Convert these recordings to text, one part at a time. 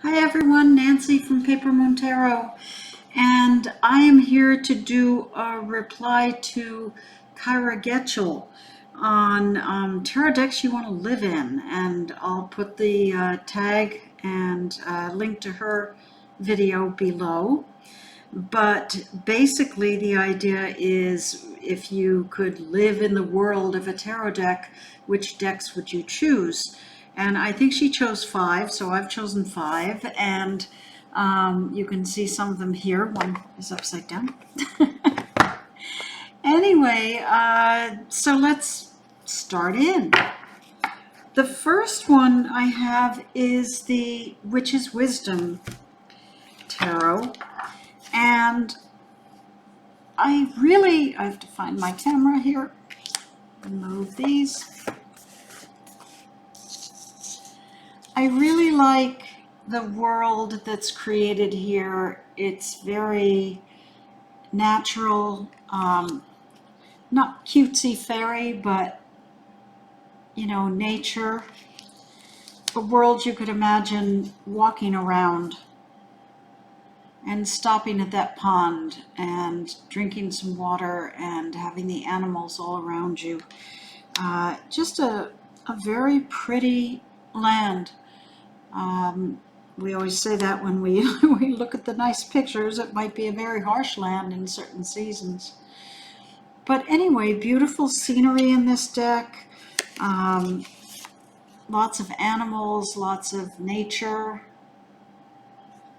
Hi everyone, Nancy from Paper Moon Tarot, and I am here to do a reply to Kyra Getchell on tarot decks you want to live in, and I'll put the tag and link to her video below. But basically the idea is, if you could live in the world of a tarot deck, which decks would you choose? And I think she chose 5, so I've chosen 5, and you can see some of them here. One is upside down. Anyway, so let's start in. The first one I have is the Witch's Wisdom Tarot, and I have to find my camera here, remove these. I really like the world that's created here. It's very natural, not cutesy fairy, but, you know, nature. A world you could imagine walking around and stopping at that pond and drinking some water and having the animals all around you. Just a very pretty land. We always say that when we look at the nice pictures. It might be a very harsh land in certain seasons. But anyway, beautiful scenery in this deck. Lots of animals, lots of nature.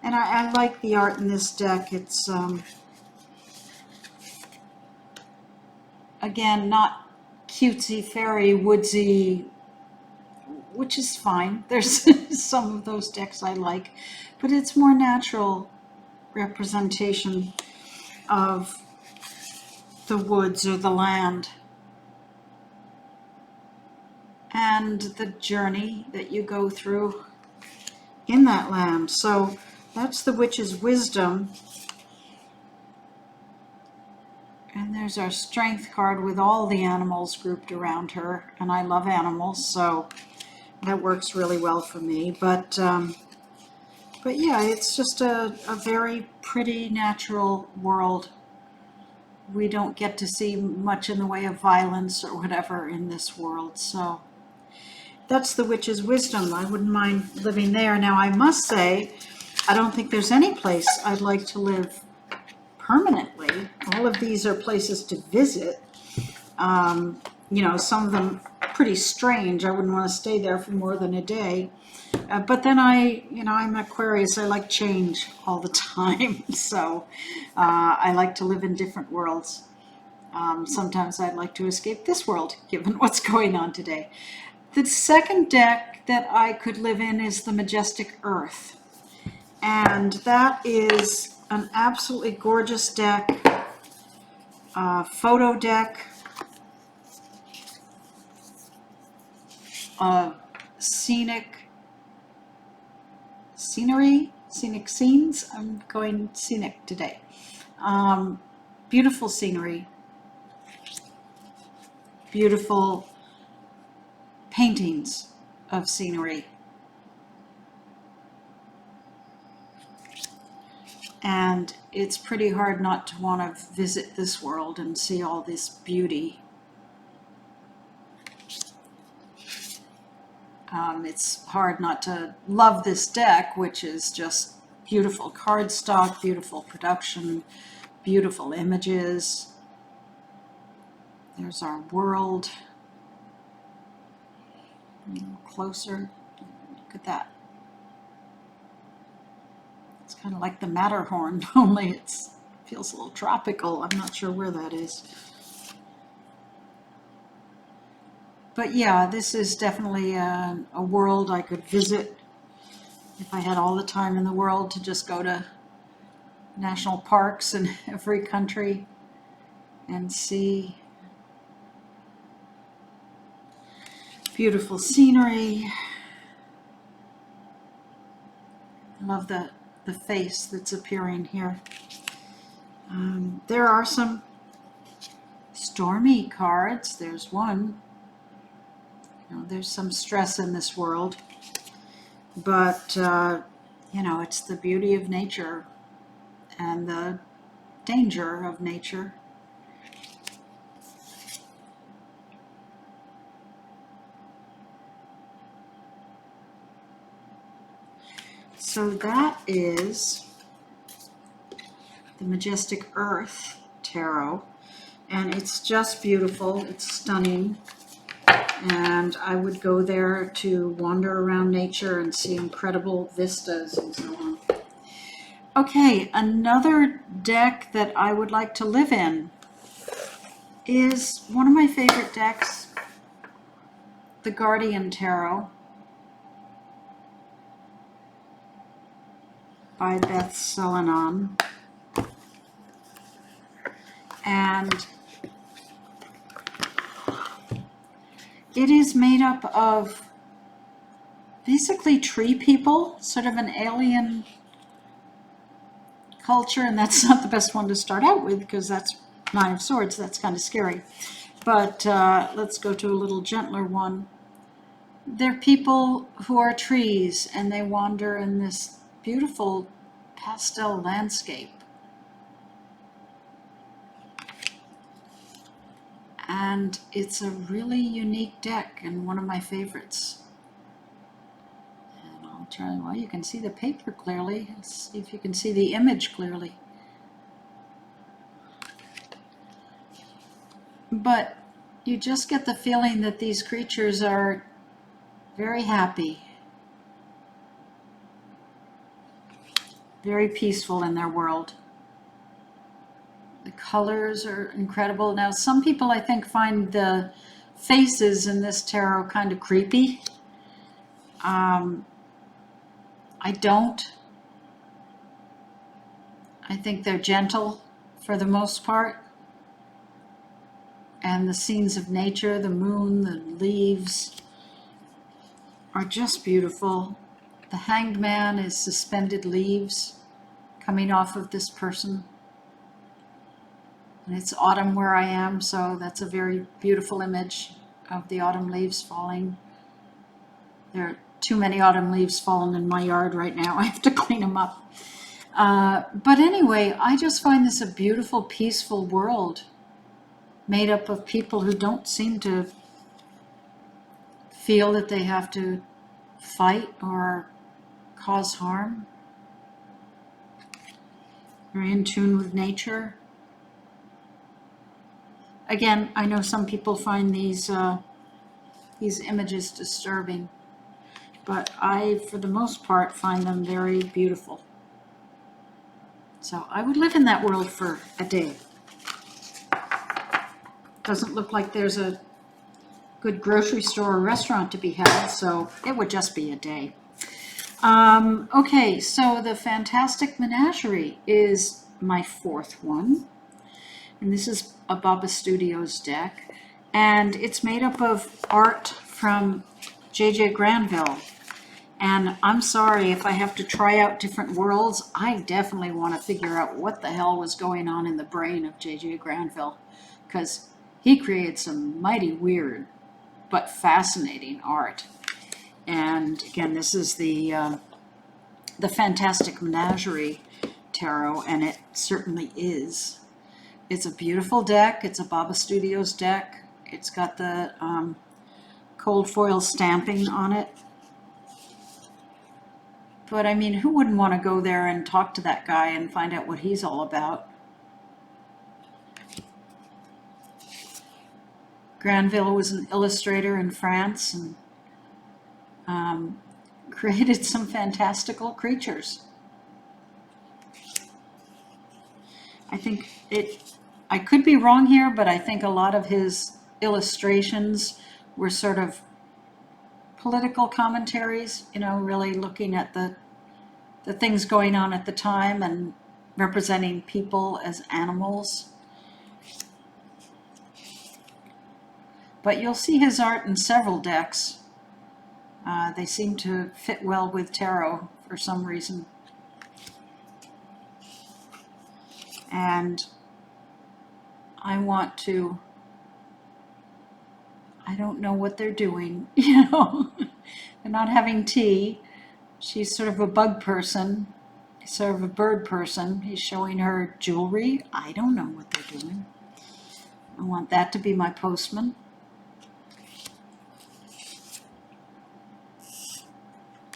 And I like the art in this deck. It's, again, not cutesy, fairy, woodsy, which is fine. There's some of those decks I like, but it's more natural representation of the woods or the land and the journey that you go through in that land. So that's the Witch's Wisdom. And there's our Strength card with all the animals grouped around her. And I love animals, so that works really well for me. But yeah, it's just a very pretty natural world. We don't get to see much in the way of violence or whatever in this world. So that's the Witch's Wisdom. I wouldn't mind living there. Now, I must say, I don't think there's any place I'd like to live permanently. All of these are places to visit. You know, some of them pretty strange. I wouldn't want to stay there for more than a day. But then I'm Aquarius. I like change all the time. So I like to live in different worlds. Sometimes I'd like to escape this world, given what's going on today. The second deck that I could live in is the Majestic Earth. And that is an absolutely gorgeous deck, photo deck, scenic scenes. I'm going scenic today. Beautiful scenery, beautiful paintings of scenery. And it's pretty hard not to want to visit this world and see all this beauty. It's hard not to love this deck, which is just beautiful cardstock, beautiful production, beautiful images. There's our world. A little closer. Look at that. It's kind of like the Matterhorn, only it feels a little tropical. I'm not sure where that is. But yeah, this is definitely a world I could visit if I had all the time in the world to just go to national parks in every country and see beautiful scenery. I love the face that's appearing here. There are some stormy cards. There's one. You know, there's some stress in this world, but you know, it's the beauty of nature and the danger of nature. So that is the Majestic Earth Tarot, and it's just beautiful. It's stunning, and I would go there to wander around nature and see incredible vistas and so on. Okay, another deck that I would like to live in is one of my favorite decks, the Guardian Tarot by Beth Selenon. And it is made up of basically tree people, sort of an alien culture, and that's not the best one to start out with because that's Nine of Swords. That's kind of scary. But let's go to a little gentler one. They're people who are trees, and they wander in this beautiful pastel landscape. And it's a really unique deck and one of my favorites. And I'll try, well, you can see the paper clearly. Let's see if you can see the image clearly. But you just get the feeling that these creatures are very happy, very peaceful in their world. The colors are incredible. Now, some people, I think, find the faces in this tarot kind of creepy. I don't. I think they're gentle for the most part. And the scenes of nature, the moon, the leaves, are just beautiful. The Hanged Man is suspended leaves coming off of this person. And it's autumn where I am, so that's a very beautiful image of the autumn leaves falling. There are too many autumn leaves falling in my yard right now. I have to clean them up. But anyway, I just find this a beautiful, peaceful world made up of people who don't seem to feel that they have to fight or cause harm. They're in tune with nature. Again, I know some people find these images disturbing, but I, for the most part, find them very beautiful. So I would live in that world for a day. Doesn't look like there's a good grocery store or restaurant to be had, so it would just be a day. Okay, so the Fantastic Menagerie is my fourth one. And this is a Baba Studios deck. And it's made up of art from J.J. Granville. And I'm sorry if I have to try out different worlds. I definitely want to figure out what the hell was going on in the brain of J.J. Granville. Because he created some mighty weird but fascinating art. And again, this is the Fantastic Menagerie Tarot, and it certainly is. It's a beautiful deck. It's a Baba Studios deck. It's got the cold foil stamping on it. But I mean, who wouldn't want to go there and talk to that guy and find out what he's all about? Granville was an illustrator in France and created some fantastical creatures. I think I could be wrong here, but I think a lot of his illustrations were sort of political commentaries, you know, really looking at the things going on at the time and representing people as animals. But you'll see his art in several decks. They seem to fit well with tarot for some reason. And I don't know what they're doing, you know. They're not having tea, She's sort of a bug person, sort of a bird person. He's showing her jewelry. I don't know what they're doing. I want that to be my postman.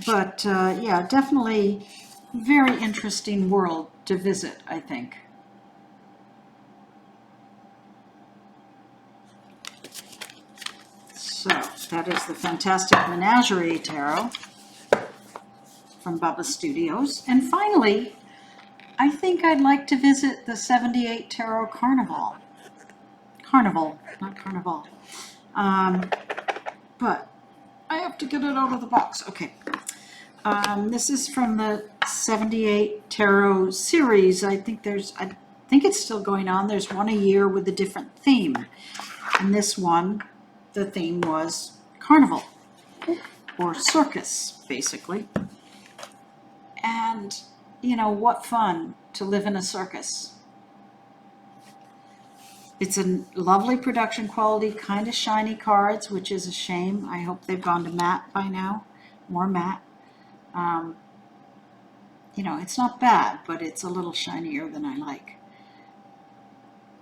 But yeah, definitely very interesting world to visit, I think. So that is the fantastic Menagerie Tarot from Bubba Studios. And finally, I think I'd like to visit the 78 Tarot Carnival. Carnival, not Carnival. But I have to get it out of the box. Okay. This is from the 78 Tarot series. I think it's still going on. There's one a year with a different theme. And this one, the theme was carnival or circus, basically. And, you know, what fun to live in a circus. It's a lovely production quality, kind of shiny cards, which is a shame. I hope they've gone to matte by now, more matte. You know, it's not bad, but it's a little shinier than I like.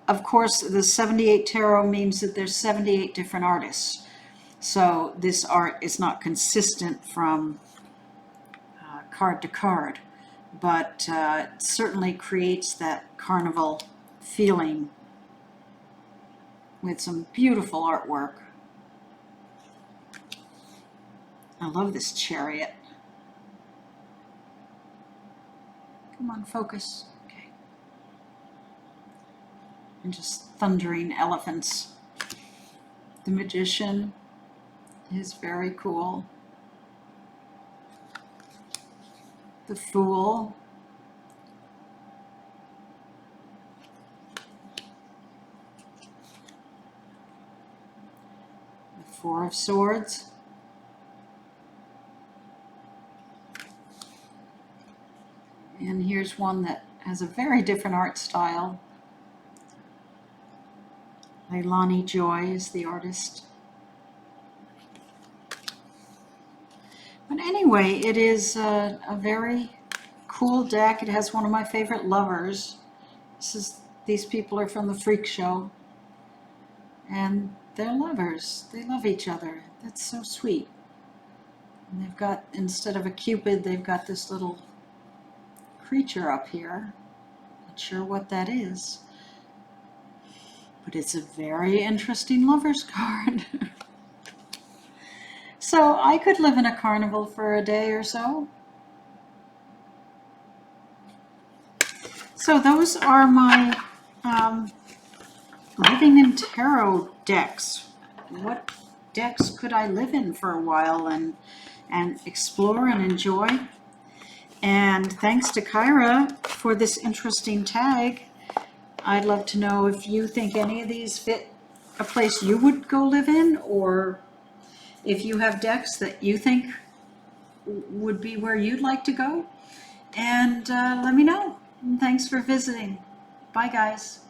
Of course, the 78 Tarot means that there's 78 different artists. So this art is not consistent from card to card, but it certainly creates that carnival feeling with some beautiful artwork. I love this chariot. Come on, focus. Okay. And just thundering elephants. The Magician is very cool. The Fool. The Four of Swords. And here's one that has a very different art style. Leilani Joy is the artist. But anyway, it is a very cool deck. It has one of my favorite lovers. These people are from the Freak Show. And they're lovers. They love each other. That's so sweet. And they've got, instead of a Cupid, they've got this little creature up here. Not sure what that is, but it's a very interesting lover's card. So I could live in a carnival for a day or so. So those are my living in tarot decks. What decks could I live in for a while and explore and enjoy? And thanks to Kyra for this interesting tag. I'd love to know if you think any of these fit a place you would go live in, or if you have decks that you think would be where you'd like to go. And let me know. And thanks for visiting. Bye, guys.